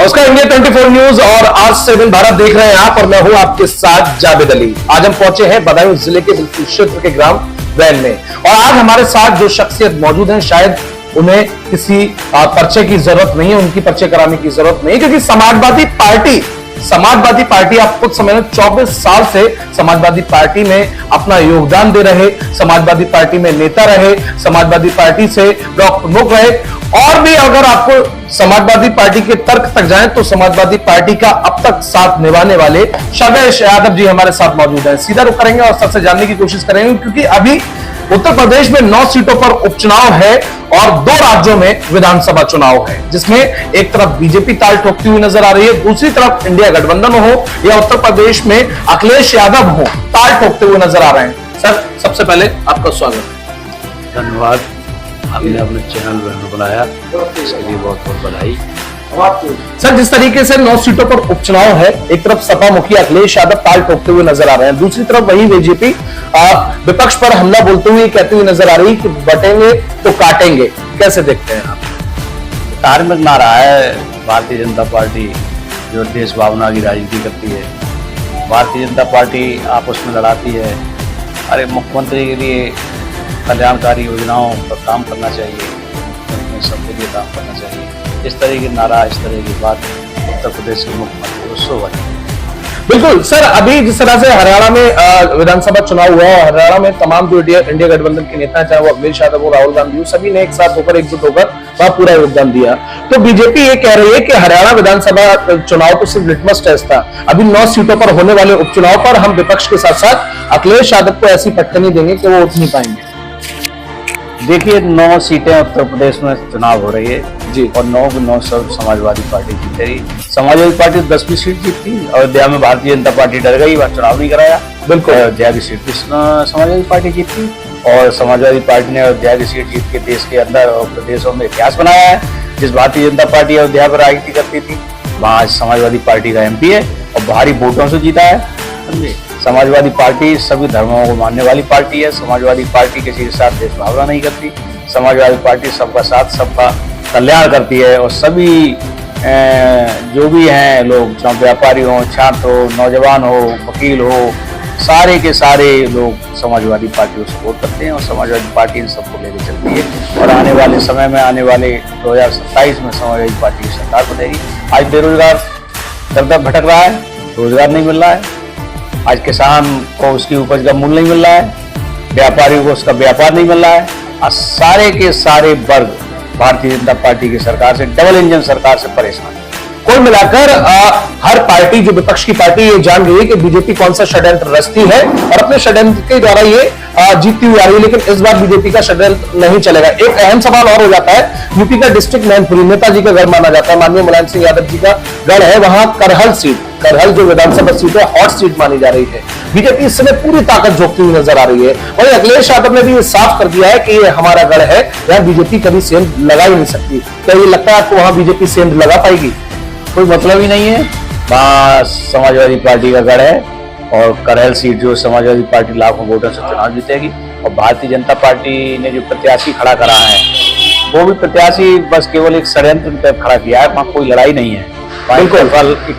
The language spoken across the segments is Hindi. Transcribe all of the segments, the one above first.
नमस्कार, इंडिया 24 न्यूज और आज 7 भारत देख रहे हैं आप और मैं हूं आपके साथ जावेद अली। आज हम पहुंचे हैं बदायूं जिले के बिल्कुल क्षेत्र के ग्राम वैल में और आज हमारे साथ जो शख्सियत मौजूद है शायद उन्हें किसी पर्चे की जरूरत नहीं है, उनकी पर्चे कराने की जरूरत नहीं, क्योंकि समाजवादी पार्टी आप कुछ समय में 24 साल से समाजवादी पार्टी में अपना योगदान दे रहे, समाजवादी पार्टी में नेता रहे, समाजवादी पार्टी से ब्लॉक प्रमुख रहे और भी अगर आपको समाजवादी पार्टी के तर्क तक जाएं तो समाजवादी पार्टी का अब तक साथ निभाने वाले शैलेश यादव जी हमारे साथ मौजूद हैं। सीधा रुख करेंगे और सबसे जानने की कोशिश करेंगे, क्योंकि अभी उत्तर प्रदेश में 9 सीटों पर उपचुनाव है और 2 राज्यों में विधानसभा चुनाव है, जिसमें एक तरफ बीजेपी ताल ठोकती हुई नजर आ रही है, दूसरी तरफ इंडिया गठबंधन हो या उत्तर प्रदेश में अखिलेश यादव हो ताल ठोकते हुए नजर आ रहे हैं। सर, सबसे पहले आपका स्वागत है। धन्यवाद, आपने अपने चैनल में बुलाया, इसके लिए बहुत बहुत बधाई। सर, जिस तरीके से 9 सीटों पर उपचुनाव है, एक तरफ सपा मुखिया अखिलेश यादव ताल ठोकते हुए नजर आ रहे हैं, दूसरी तरफ वही बीजेपी विपक्ष पर हमला बोलते हुए कहती हुई नजर आ रही कि बटेंगे तो काटेंगे। कैसे देखते हैं आप? धार्मिक नारा है भारतीय जनता पार्टी जो देश भावना की राजनीति करती है। भारतीय जनता पार्टी आपस में लड़ाती है। अरे मुख्यमंत्री के लिए कल्याणकारी योजनाओं पर काम करना चाहिए, सबके लिए काम करना चाहिए। इस तरह के नारा, इस तरह की बात उत्तर प्रदेश के मुख्यमंत्री को शोभा है। बिल्कुल सर, अभी जिस तरह से हरियाणा में विधानसभा चुनाव हुआ है, हरियाणा में तमाम जो इंडिया गठबंधन के नेता चाहे वो अखिलेश यादव हो, राहुल गांधी हो, सभी ने एक साथ होकर एकजुट होकर वहां पूरा योगदान दिया। तो बीजेपी ये कह रही है कि हरियाणा विधानसभा चुनाव तो सिर्फ लिटमस टेस्ट था, अभी 9 सीटों पर होने वाले उपचुनाव पर हम विपक्ष के साथ साथ अखिलेश यादव को ऐसी पट्टे नहीं देंगे कि वो उठ नहीं पाएंगे। देखिए, 9 सीटें उत्तर प्रदेश में चुनाव हो रही है जी, और 9 के 9 सब समाजवादी पार्टी जीत रही। समाजवादी पार्टी 10वीं सीट जीती। अयोध्या में भारतीय जनता पार्टी डर गई, वहां चुनाव नहीं कराया। बिल्कुल, अयोध्या की सीट भी समाजवादी पार्टी जीती और समाजवादी पार्टी ने अयोध्या की सीट जीत के देश के अंदर और प्रदेशों में इतिहास बनाया है। जिस भारतीय जनता पार्टी अयोध्या पर राजनीति करती थी, वहां समाजवादी पार्टी का MP है और भारी वोटों से जीता है। समझे, समाजवादी पार्टी सभी धर्मों को मानने वाली पार्टी है। समाजवादी पार्टी किसी के साथ देशभावना नहीं करती। समाजवादी पार्टी सबका साथ, सबका कल्याण करती है और सभी जो भी हैं लोग, चाहे व्यापारी हो, छात्र हो, नौजवान हो, वकील हो, सारे के सारे लोग समाजवादी पार्टी को सपोर्ट करते हैं और समाजवादी पार्टी इन सबको लेकर चलती है। और आने वाले समय में, आने वाले 2027 में समाजवादी पार्टी की सरकार बनेगी। आज बेरोजगार दर भटक रहा है, रोजगार नहीं मिल रहा है। आज किसान को उसकी उपज का मूल्य नहीं मिल रहा है, व्यापारी को उसका व्यापार नहीं मिल रहा है। आज सारे के सारे वर्ग भारतीय जनता पार्टी की सरकार से, डबल इंजन सरकार से परेशान है। कुल मिलाकर हर पार्टी, जो विपक्ष की पार्टी, ये जान गई है कि बीजेपी कौन सा षड्यंत्र रचती है और अपने षड्यंत्र के द्वारा ये जीतती हुई आ रही है। लेकिन इस बार बीजेपी का षड्यंत्र नहीं चलेगा। एक अहम सवाल और हो जाता है, यूपी का डिस्ट्रिक्ट मैनपुरी नेताजी का गढ़ माना जाता है, माननीय मुलायम सिंह यादव जी का गढ़ है, वहां करहल जो विधानसभा सीट है, हॉट सीट मानी जा रही है। बीजेपी इस समय पूरी ताकत झोंकती हुई नजर आ रही है और अखिलेश यादव ने भी ये साफ कर दिया है कि ये हमारा गढ़ है, यहाँ बीजेपी कभी सेंध लगा ही नहीं सकती। क्या ये लगता है आपको वहां बीजेपी सेंध लगा पाएगी? कोई मतलब ही नहीं है। वहाँ समाजवादी पार्टी का गढ़ है और करहल सीट जो समाजवादी पार्टी लाखों वोटों से चुनाव जीतेगी। और भारतीय जनता पार्टी ने जो प्रत्याशी खड़ा करा है, वो भी प्रत्याशी बस केवल एक षड्यंत्र पे खड़ा किया है, वहाँ कोई लड़ाई नहीं है। एक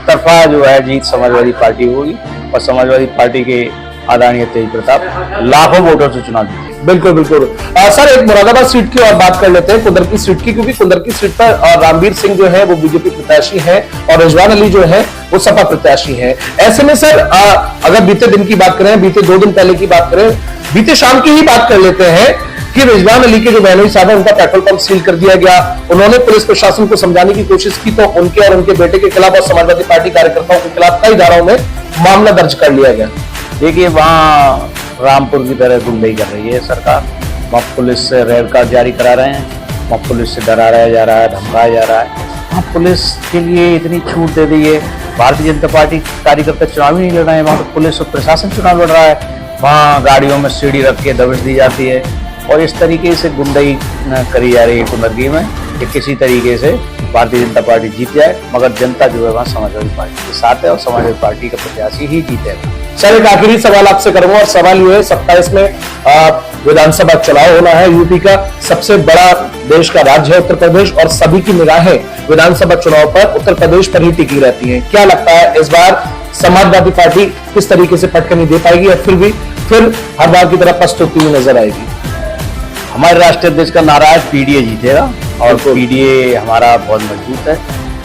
तरफा जो है जीत समाजवादी पार्टी होगी और समाजवादी पार्टी के आदरणीय तेज प्रताप लाखों वोटों से चुनाव जीते। बिल्कुल बिल्कुल। सर, एक मुरादाबाद सीट की और बात कर लेते हैं, कुंदर की सीट की, क्योंकि कुंदर की सीट पर रामवीर सिंह जो है वो बीजेपी प्रत्याशी है और रिजवान अली जो है वो सपा प्रत्याशी है। ऐसे में सर, अगर बीते दिन की बात करें, बीते 2 दिन पहले की बात करें, बीते शाम की ही बात कर लेते हैं कि रिजवान अली के जो बहनोई साहब है, उनका पेट्रोल पंप सील कर दिया गया। उन्होंने पुलिस प्रशासन को समझाने की कोशिश की तो उनके और उनके बेटे के खिलाफ और समाजवादी पार्टी कार्यकर्ताओं के खिलाफ कई धाराओं में मामला दर्ज कर लिया गया। देखिए, वहाँ रामपुर की तरह गुंडाई कर रही है सरकार। वहाँ पुलिस से रेड कार्ड जारी करा रहे हैं, वहाँ पुलिस से डराया जा रहा है, धमकाया जा रहा है। वहाँ पुलिस के लिए इतनी छूट दे दी है। भारतीय जनता पार्टी कार्यकर्ता चुनाव ही नहीं लड़ रहे हैं, वहाँ तो पुलिस और प्रशासन चुनाव लड़ रहा है। वहाँ गाड़ियों में सीढ़ी रख के दबिश दी जाती है और इस तरीके से गुंडाई करी जा रही है कुंदरगी में कि किसी तरीके से भारतीय जनता पार्टी जीत जाए, मगर जनता जो है वहाँ समाजवादी पार्टी के साथ है और समाजवादी पार्टी का प्रत्याशी ही जीतेगा। सर, एक आखिरी सवाल आपसे करूंगा और सवाल ये है, 27 में विधानसभा चुनाव होना है। यूपी का सबसे बड़ा देश का राज्य है उत्तर प्रदेश और सभी की निगाहें विधानसभा चुनाव पर उत्तर प्रदेश पर ही टिकी रहती हैं। क्या लगता है इस बार समाजवादी पार्टी किस तरीके से पटकनी दे पाएगी या फिर हर बार की तरह पस्त होती हुई नजर आएगी? हमारे राष्ट्रीय अध्यक्ष का नारा है पीडीए जीतेगा और पीडीए हमारा बहुत मजबूत है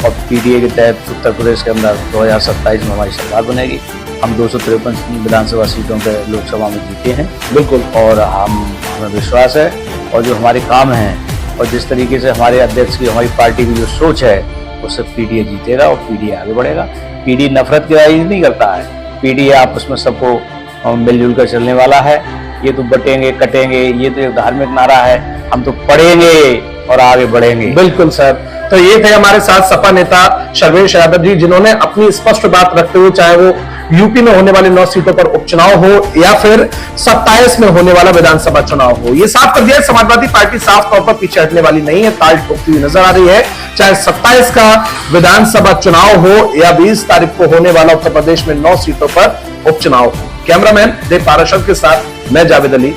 और पीडीए के तहत उत्तर प्रदेश के अंदर 2027 में हमारी सरकार बनेगी। हम 253 विधानसभा सीटों पे लोकसभा में जीते हैं बिल्कुल, और हमें विश्वास है और जो हमारे काम हैं और जिस तरीके से हमारे अध्यक्ष की हमारी पार्टी की जो सोच है उससे पीडीए जीतेगा और पीडीए आगे बढ़ेगा। पीडीए नफरत की राजनीति नहीं करता है, पीडीए आपस में सबको मिलजुल कर चलने वाला है। ये तो बटेंगे कटेंगे ये तो एक धार्मिक नारा है, हम तो पढ़ेंगे और आगे बढ़ेंगे। बिल्कुल सर, तो ये थे हमारे साथ सपा नेता सर्वेश यादव जी, जिन्होंने अपनी स्पष्ट बात रखते हुए चाहे वो यूपी में होने वाले 9 सीटों पर उपचुनाव हो या फिर 27 में होने वाला विधानसभा चुनाव हो, ये साफ कर दिया समाजवादी पार्टी साफ तौर पर पीछे हटने वाली नहीं है, ताल ठोकती हुई नजर आ रही है। चाहे 27 का विधानसभा चुनाव हो या 20 तारीख को होने वाला उत्तर प्रदेश में 9 सीटों पर उपचुनाव हो। कैमरामैन देव पाराशर के साथ मैं जावेद अली।